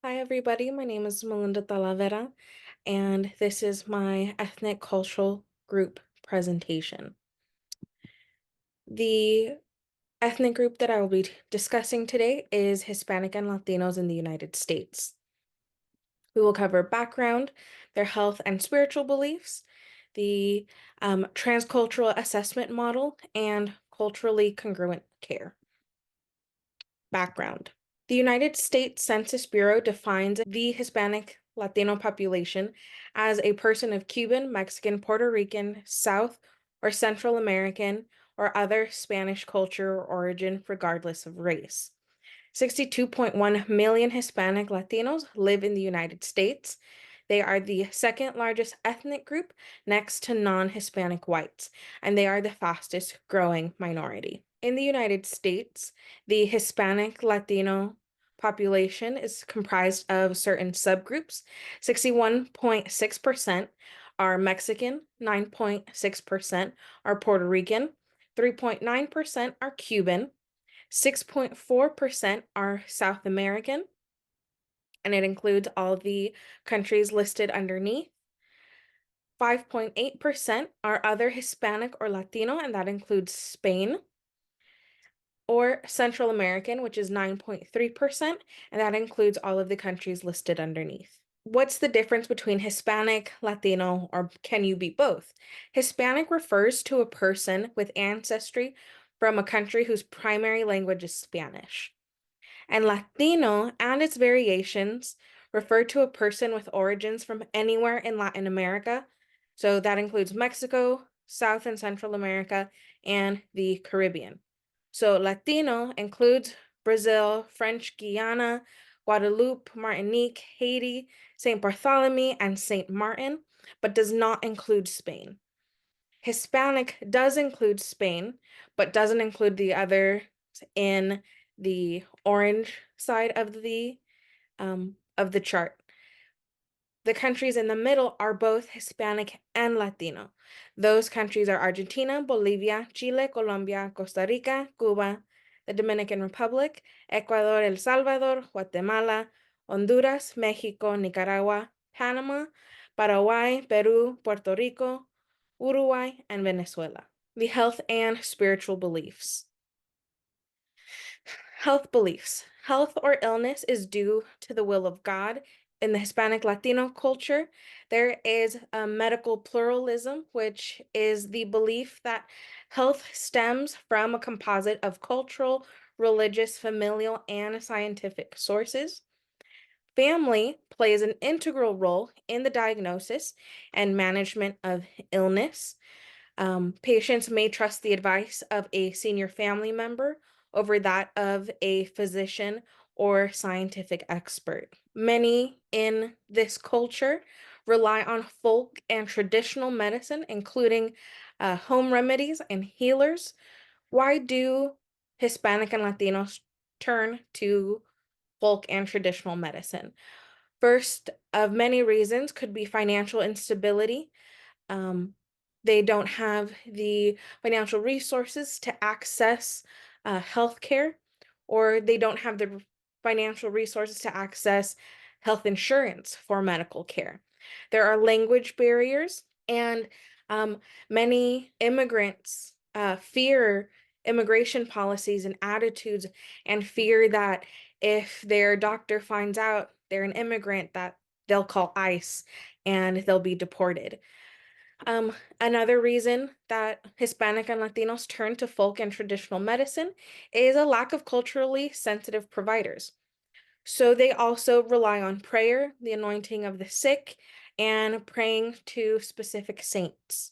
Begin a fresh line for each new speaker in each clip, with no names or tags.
Hi, everybody. My name is Melinda Talavera, and this is my ethnic cultural group presentation. The ethnic group that I will be discussing today is Hispanic and Latinos in the United States. We will cover background, their health and spiritual beliefs, the transcultural assessment model, and culturally congruent care. Background. The United States Census Bureau defines the Hispanic Latino population as a person of Cuban, Mexican, Puerto Rican, South or Central American, or other Spanish culture or origin, regardless of race. 62.1 million Hispanic Latinos live in the United States. They are the second largest ethnic group next to non-Hispanic whites, and they are the fastest growing minority. In the United States, the Hispanic Latino population is comprised of certain subgroups. 61.6% are Mexican, 9.6% are Puerto Rican, 3.9% are Cuban, 6.4% are South American, and it includes all the countries listed underneath. 5.8% are other Hispanic or Latino, and that includes Spain, or Central American, which is 9.3%, and that includes all of the countries listed underneath. What's the difference between Hispanic, Latino, or can you be both? Hispanic refers to a person with ancestry from a country whose primary language is Spanish. And Latino and its variations refer to a person with origins from anywhere in Latin America. So that includes Mexico, South and Central America, and the Caribbean. So Latino includes Brazil, French Guiana, Guadeloupe, Martinique, Haiti, St. Bartholomew, and St. Martin, but does not include Spain. Hispanic does include Spain, but doesn't include the other in the orange side of the chart. The countries in the middle are both Hispanic and Latino. Those countries are Argentina, Bolivia, Chile, Colombia, Costa Rica, Cuba, the Dominican Republic, Ecuador, El Salvador, Guatemala, Honduras, Mexico, Nicaragua, Panama, Paraguay, Peru, Puerto Rico, Uruguay, and Venezuela. The health and spiritual beliefs. Health beliefs. Health or illness is due to the will of God. In the Hispanic Latino culture, there is a medical pluralism, which is the belief that health stems from a composite of cultural, religious, familial, and scientific sources. Family plays an integral role in the diagnosis and management of illness. Patients may trust the advice of a senior family member over that of a physician or scientific expert. Many in this culture rely on folk and traditional medicine, including home remedies and healers. Why do Hispanic and Latinos turn to folk and traditional medicine? First of many reasons could be financial instability. Um, they don't have the financial resources to access healthcare, or they don't have the financial resources to access health insurance for medical care. There are language barriers, and many immigrants fear immigration policies and attitudes and fear that if their doctor finds out they're an immigrant, that they'll call ICE and they'll be deported. Another reason that Hispanic and Latinos turn to folk and traditional medicine is a lack of culturally sensitive providers. So they also rely on prayer, the anointing of the sick, and praying to specific saints.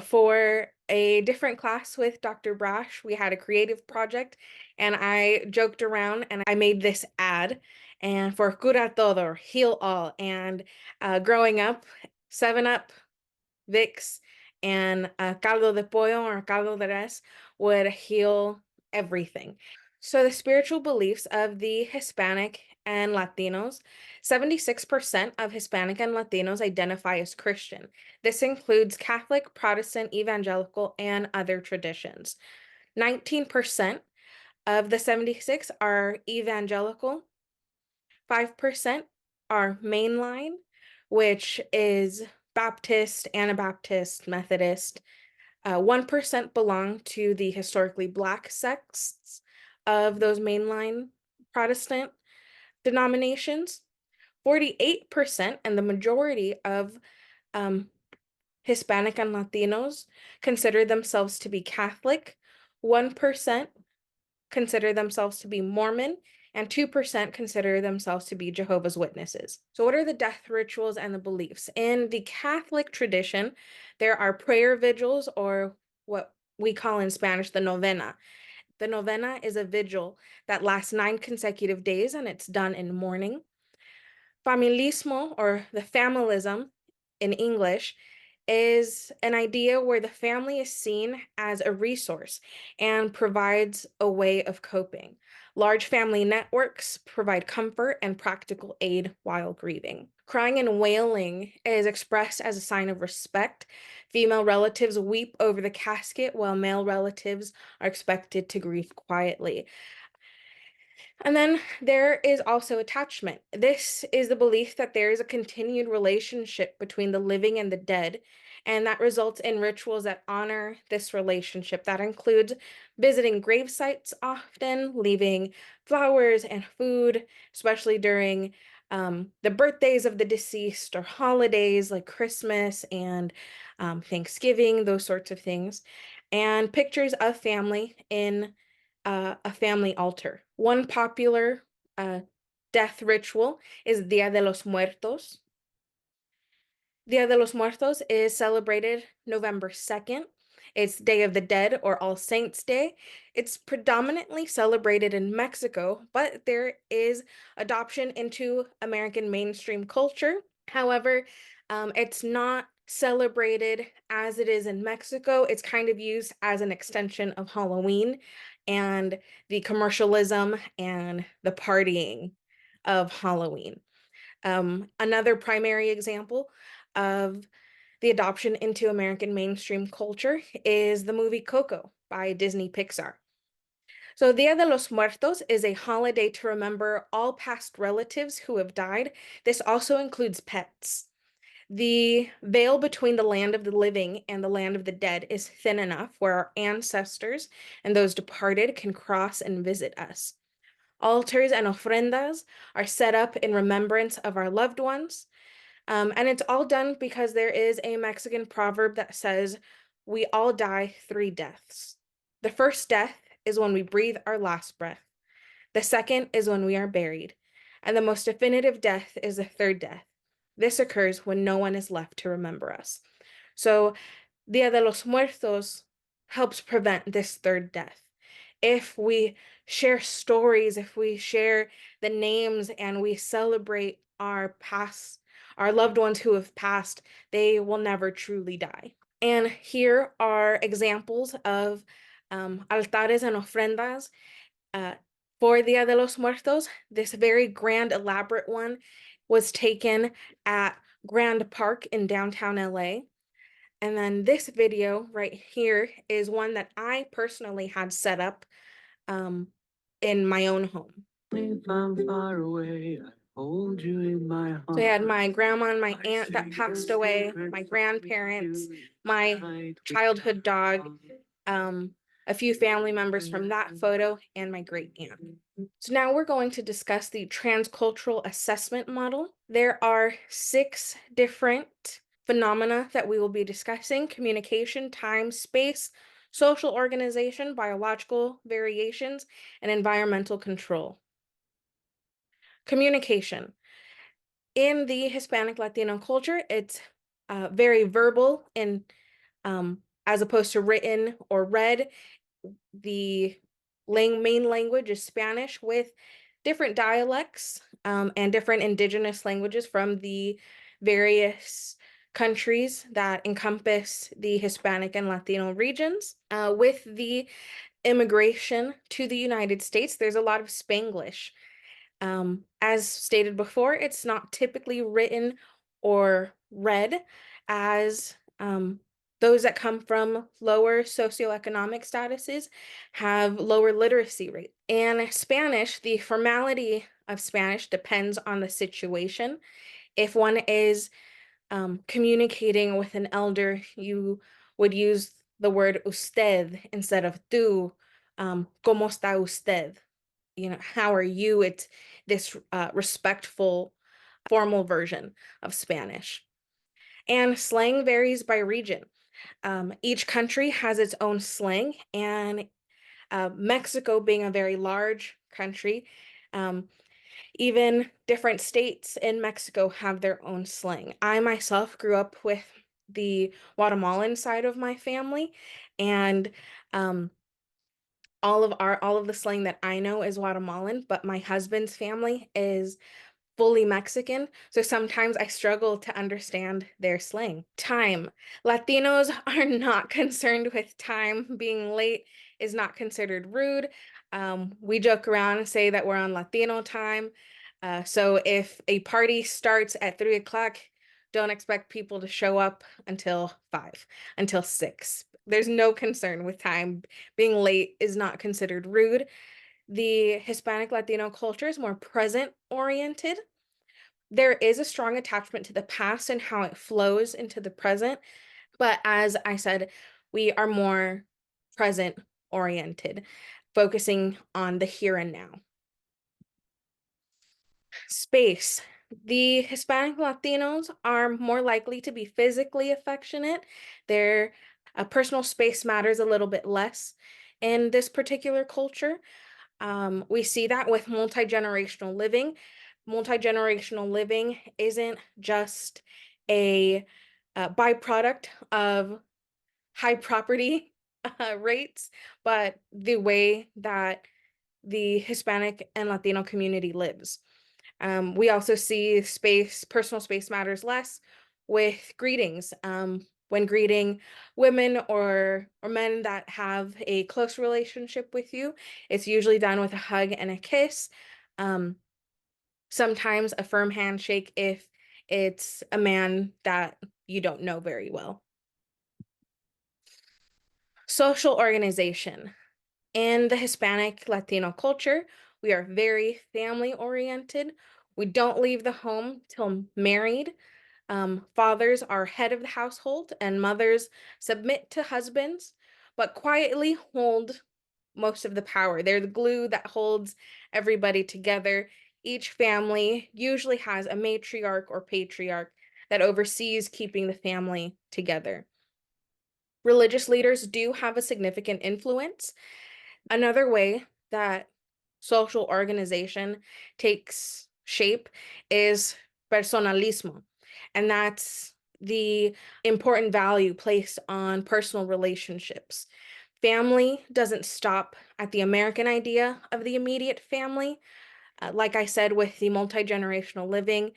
For a different class with Dr. Brash, we had a creative project, and I joked around and I made this ad and for cura todo, heal all. And growing up, 7-Up, Vicks, and caldo de pollo or caldo de res would heal everything. So the spiritual beliefs of the Hispanic and Latinos, 76% of Hispanic and Latinos identify as Christian. This includes Catholic, Protestant, Evangelical, and other traditions. 19% of the 76 are evangelical. 5% are mainline, which is Baptist, Anabaptist, Methodist. 1% belong to the historically Black sects of those mainline Protestant denominations. 48% and the majority of um, Hispanic and Latinos consider themselves to be Catholic. 1% consider themselves to be Mormon, and 2% consider themselves to be Jehovah's Witnesses. So, what are the death rituals and the beliefs? In the Catholic tradition, there are prayer vigils, or what we call in Spanish the novena. The novena is a vigil that lasts 9 consecutive days, and it's done in mourning. Familismo, or the familism in English, is an idea where the family is seen as a resource and provides a way of coping. Large family networks provide comfort and practical aid while grieving. Crying and wailing is expressed as a sign of respect. Female relatives weep over the casket while male relatives are expected to grieve quietly. And then there is also attachment. This is the belief that there is a continued relationship between the living and the dead, and that results in rituals that honor this relationship. That includes visiting grave sites often, leaving flowers and food, especially during the birthdays of the deceased or holidays like Christmas and Thanksgiving, those sorts of things, and pictures of family in a family altar. One popular death ritual is Dia de los Muertos. Dia de los Muertos is celebrated November 2nd. It's Day of the Dead or All Saints Day. It's predominantly celebrated in Mexico, but there is adoption into American mainstream culture. However, it's not celebrated as it is in Mexico. It's kind of used as an extension of Halloween and the commercialism and the partying of Halloween. Another primary example of the adoption into American mainstream culture is the movie Coco by Disney Pixar. So, Dia de los Muertos is a holiday to remember all past relatives who have died. This also includes pets. The veil between the land of the living and the land of the dead is thin enough where our ancestors and those departed can cross and visit us. Altars and ofrendas are set up in remembrance of our loved ones. And it's all done because there is a Mexican proverb that says, "We all die 3 deaths." The first death is when we breathe our last breath. The second is when we are buried. And the most definitive death is the third death. This occurs when no one is left to remember us. So, Dia de los Muertos helps prevent this third death. If we share stories, if we share the names and we celebrate our past, our loved ones who have passed, they will never truly die. And here are examples of altares and ofrendas uh, for Dia de los Muertos. This very grand, elaborate one was taken at Grand Park in downtown LA. And then this video right here is one that I personally had set up in my own home. If I'm far away, I hold you in my heart. So I had my grandma and my aunt that passed away, my grandparents, my childhood dog, a few family members from that photo, and my great aunt. So now we're going to discuss the transcultural assessment model. There are 6 different phenomena that we will be discussing: communication, time, space, social organization, biological variations, and environmental control. Communication. In the Hispanic Latino culture, it's very verbal and as opposed to written or read. The main language is Spanish with different dialects and different indigenous languages from the various countries that encompass the Hispanic and Latino regions. With the immigration to the United States, there's a lot of Spanglish. As stated before, it's not typically written or read, as those that come from lower socioeconomic statuses have lower literacy rate. In Spanish, the formality of Spanish depends on the situation. If one is communicating with an elder, you would use the word usted instead of tú. ¿Cómo está usted? You know, how are you? It's this respectful, formal version of Spanish. And slang varies by region. Each country has its own slang, and Mexico being a very large country, um, even different states in Mexico have their own slang. I myself grew up with the Guatemalan side of my family, and um, all of the slang that I know is Guatemalan, but my husband's family is fully Mexican, so sometimes I struggle to understand their slang. Time. Latinos are not concerned with time. Being late is not considered rude. We joke around and say that we're on Latino time. So if a party starts at 3 o'clock, don't expect people to show up until 5, until 6. There's no concern with time. Being late is not considered rude. The Hispanic Latino culture is more present oriented. There is a strong attachment to the past and how it flows into the present. But as I said, we are more present oriented, focusing on the here and now. Space. The Hispanic Latinos are more likely to be physically affectionate. Their personal space matters a little bit less in this particular culture. We see that with multi-generational living. Multi-generational living isn't just a byproduct of high property rates, but the way that the Hispanic and Latino community lives. We also see personal space matters less with greetings. When greeting women or men that have a close relationship with you, it's usually done with a hug and a kiss. Um, Sometimes a firm handshake if it's a man that you don't know very well. Social organization. In the Hispanic Latino culture, we are very family oriented. We don't leave the home till married. Fathers are head of the household, and mothers submit to husbands, but quietly hold most of the power. They're the glue that holds everybody together. Each family usually has a matriarch or patriarch that oversees keeping the family together. Religious leaders do have a significant influence. Another way that social organization takes shape is personalismo, and that's the important value placed on personal relationships. Family doesn't stop at the American idea of the immediate family. Like I said, with the multi-generational living,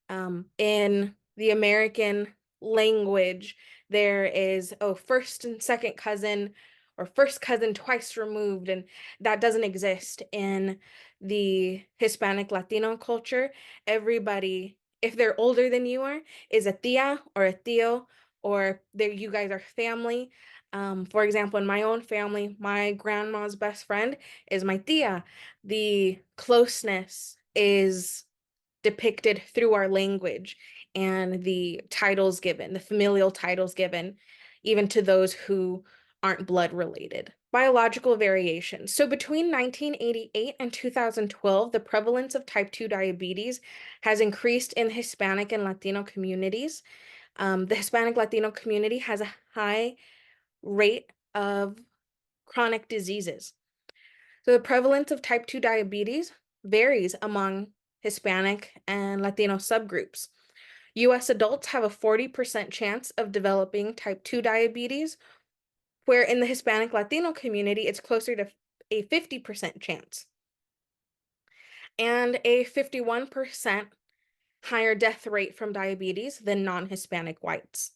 in the American language, there is, oh, first and second cousin or first cousin twice removed, and that doesn't exist in the Hispanic Latino culture. Everybody, if they're older than you are, is a tia or a tío, or you guys are family. For example, in my own family, my grandma's best friend is my tia. The closeness is depicted through our language and the titles given, the familial titles given, even to those who aren't blood related. Biological variation. So between 1988 and 2012, the prevalence of type 2 diabetes has increased in Hispanic and Latino communities. The Hispanic Latino community has a high rate of chronic diseases. So the prevalence of type 2 diabetes varies among Hispanic and Latino subgroups. US adults have a 40% chance of developing type 2 diabetes, where in the Hispanic Latino community, it's closer to a 50% chance, and a 51% higher death rate from diabetes than non-Hispanic whites.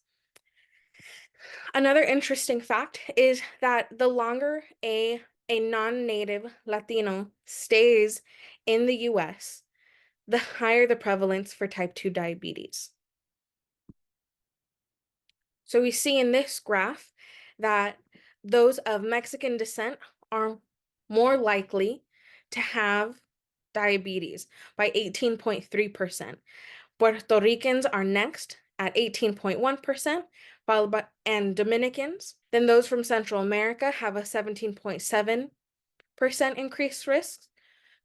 Another interesting fact is that the longer a non-native Latino stays in the US, the higher the prevalence for type 2 diabetes. So we see in this graph that those of Mexican descent are more likely to have diabetes by 18.3%. Puerto Ricans are next at 18.1%, followed by and Dominicans. Then those from Central America have a 17.7% increased risk.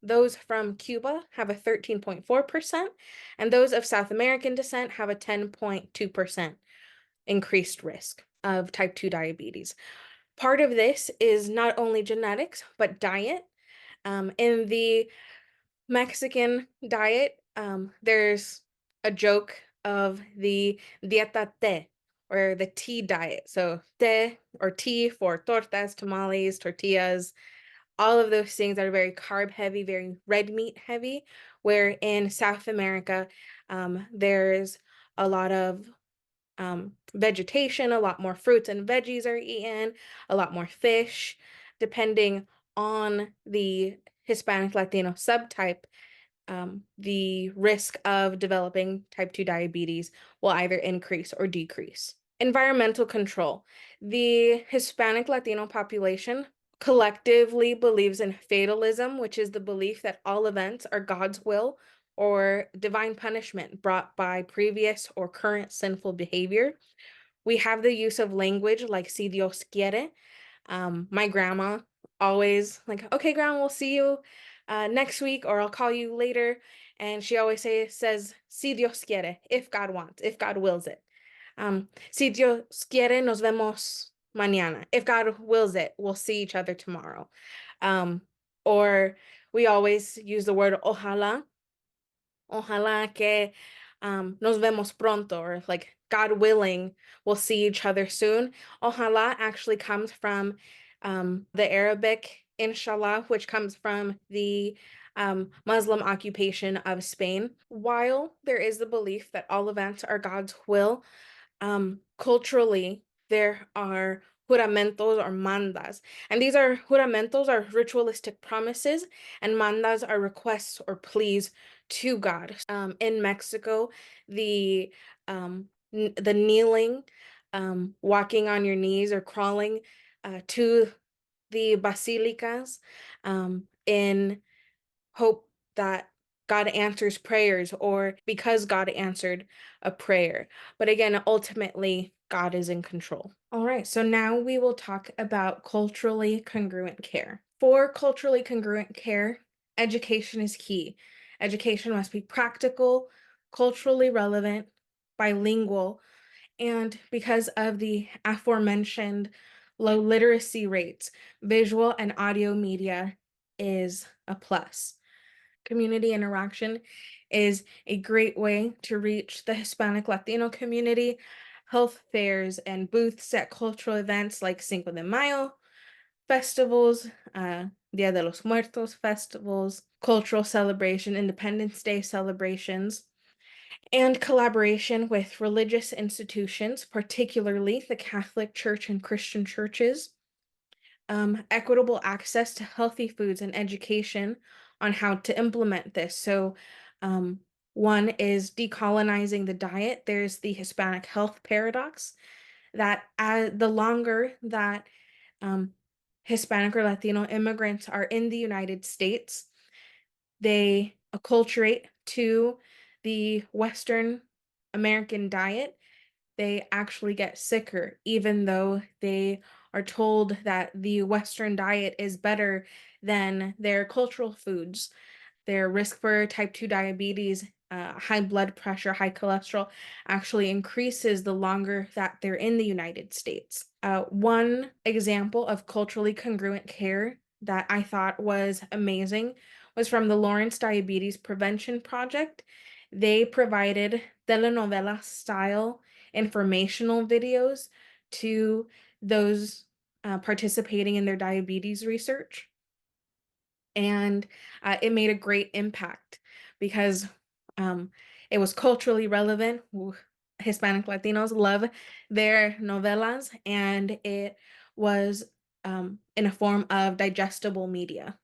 Those from Cuba have a 13.4%, and those of South American descent have a 10.2% increased risk of type 2 diabetes. Part of this is not only genetics, but diet. In the Mexican diet, there's a joke of the dieta T, or the tea diet. So te or tea for tortas, tamales, tortillas, all of those things are very carb heavy, very red meat heavy, where in South America, there's a lot of vegetation, a lot more fruits and veggies are eaten, a lot more fish. Depending on the Hispanic Latino subtype, the risk of developing type 2 diabetes will either increase or decrease. Environmental control. The Hispanic Latino population collectively believes in fatalism, which is the belief that all events are God's will or divine punishment brought by previous or current sinful behavior. We have the use of language like si Dios quiere. My grandma always like, okay, grandma, we'll see you next week, or I'll call you later. And she always says, si Dios quiere, if God wants, if God wills it. Si Dios quiere, nos vemos mañana. If God wills it, we'll see each other tomorrow. Um, or we always use the word ojalá. Ojalá que nos vemos pronto, or like God willing, we'll see each other soon. Ojalá actually comes from the Arabic inshallah, which comes from the Muslim occupation of Spain. While there is the belief that all events are God's will, culturally, there are juramentos or mandas. And these are juramentos are ritualistic promises, and mandas are requests or pleas to God. In Mexico, the kneeling, walking on your knees or crawling to the basilicas in hope that God answers prayers, or because God answered a prayer. But again, ultimately, God is in control. All right, so now we will talk about culturally congruent care. For culturally congruent care, education is key. Education must be practical, culturally relevant, bilingual, and because of the aforementioned low literacy rates, visual and audio media is a plus. Community interaction is a great way to reach the Hispanic Latino community. Health fairs and booths at cultural events like Cinco de Mayo festivals, Dia de los Muertos festivals, cultural celebration, Independence Day celebrations, and collaboration with religious institutions, particularly the Catholic Church and Christian churches. Equitable access to healthy foods and education on how to implement this. So, one is decolonizing the diet. There's the Hispanic health paradox that the longer that Hispanic or Latino immigrants are in the United States, they acculturate to the Western American diet. They actually get sicker, even though they are told that the Western diet is better than their cultural foods. Their risk for type 2 diabetes, high blood pressure, high cholesterol actually increases the longer that they're in the United States. One example of culturally congruent care that I thought was amazing was from the Lawrence Diabetes Prevention Project. They provided telenovela style informational videos to those participating in their diabetes research. And it made a great impact because it was culturally relevant. Hispanic Latinos love their novelas, and it was in a form of digestible media.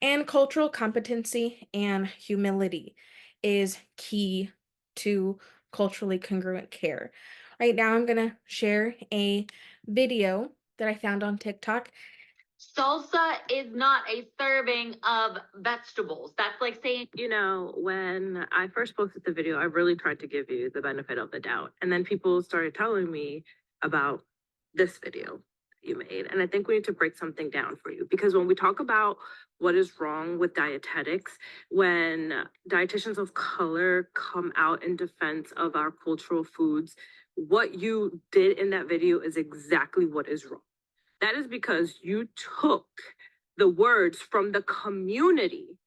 And cultural competency and humility is key to culturally congruent care. Right now, I'm going to share a video that I found on TikTok.
Salsa is not a serving of vegetables. That's like saying,
When I first posted the video, I really tried to give you the benefit of the doubt. And then people started telling me about this video you made. And I think we need to break something down for you because when we talk about what is wrong with dietetics, when dietitians of color come out in defense of our cultural foods, what you did in that video is exactly what is wrong. That is because you took the words from the community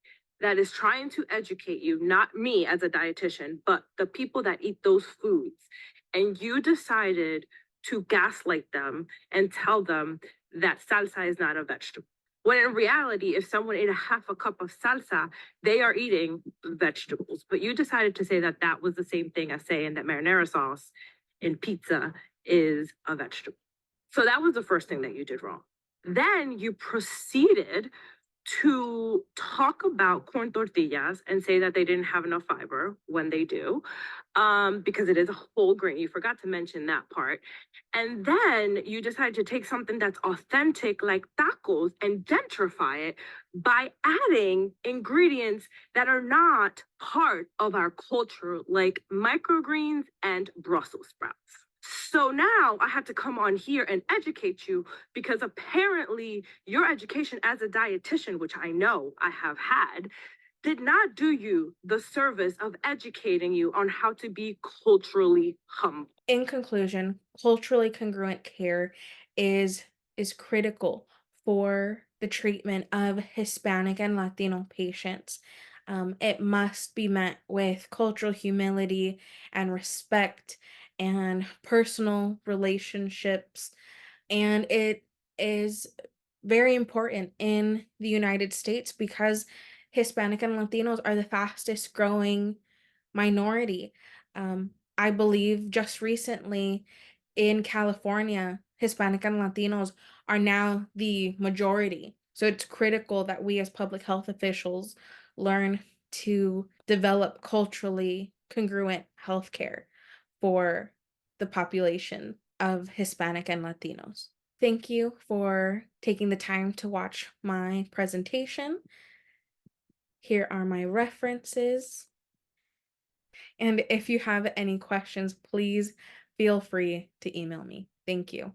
that is trying to educate you, not me as a dietitian, but the people that eat those foods. And you decided to gaslight them and tell them that salsa is not a vegetable. When in reality, if someone ate a half a cup of salsa, they are eating vegetables. But you decided to say that that was the same thing as saying that marinara sauce in pizza is a vegetable. So that was the first thing that you did wrong. Then you proceeded to talk about corn tortillas and say that they didn't have enough fiber when they do, because it is a whole grain. You forgot to mention that part. And then you decided to take something that's authentic, like tacos, and gentrify it by adding ingredients that are not part of our culture, like microgreens and Brussels sprouts. So now I had to come on here and educate you because apparently your education as a dietitian, which I know I have had, did not do you the service of educating you on how to be culturally humble.
In conclusion, culturally congruent care is is critical for the treatment of Hispanic and Latino patients. It must be met with cultural humility and respect and personal relationships, and it is very important in the United States because Hispanic and Latinos are the fastest growing minority. I believe just recently in California, Hispanic and Latinos are now the majority. So it's critical that we as public health officials learn to develop culturally congruent healthcare for the population of Hispanic and Latinos. Thank you for taking the time to watch my presentation. Here are my references. And if you have any questions, please feel free to email me. Thank you.